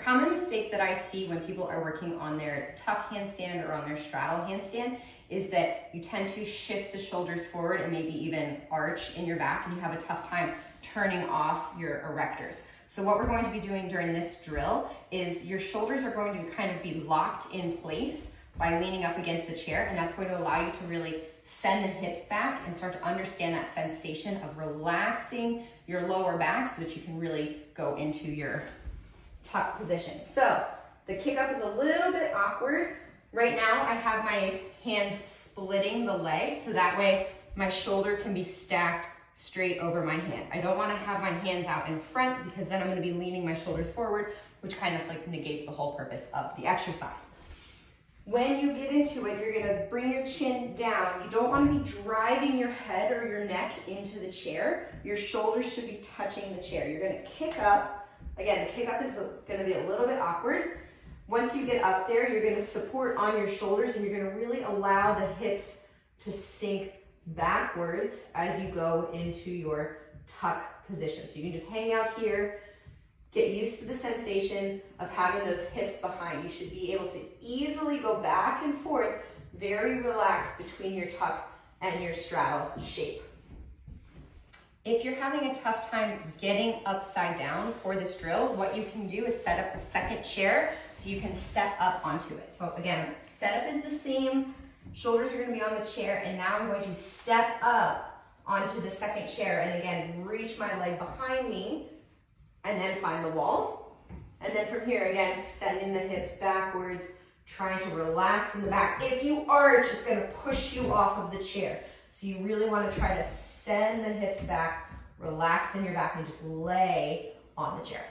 common mistake that I see when people are working on their tuck handstand or on their straddle handstand is that you tend to shift the shoulders forward and maybe even arch in your back, and you have a tough time turning off your erectors. So what we're going to be doing during this drill is your shoulders are going to kind of be locked in place by leaning up against the chair, and that's going to allow you to really send the hips back and start to understand that sensation of relaxing your lower back so that you can really go into your tuck position. So the kick up is a little bit awkward. Right now I have my hands splitting the legs so that way my shoulder can be stacked straight over my hand. I don't want to have my hands out in front because then I'm going to be leaning my shoulders forward, which kind of like negates the whole purpose of the exercise. When you get into it, you're going to bring your chin down. You don't want to be driving your head or your neck into the chair. Your shoulders should be touching the chair. You're going to kick up. Again, the kick up is going to be a little bit awkward. Once you get up there, you're going to support on your shoulders and you're going to really allow the hips to sink backwards as you go into your tuck position. So you can just hang out here, get used to the sensation of having those hips behind. You should be able to easily go back and forth, very relaxed between your tuck and your straddle shape. If you're having a tough time getting upside down for this drill, what you can do is set up a second chair so you can step up onto it. So again, setup is the same. Shoulders are going to be on the chair, and now I'm going to step up onto the second chair and again reach my leg behind me and then find the wall. And then from here again, sending the hips backwards, trying to relax in the back. If you arch, it's going to push you off of the chair. So you really want to try to send the hips back, relax in your back, and just lay on the chair.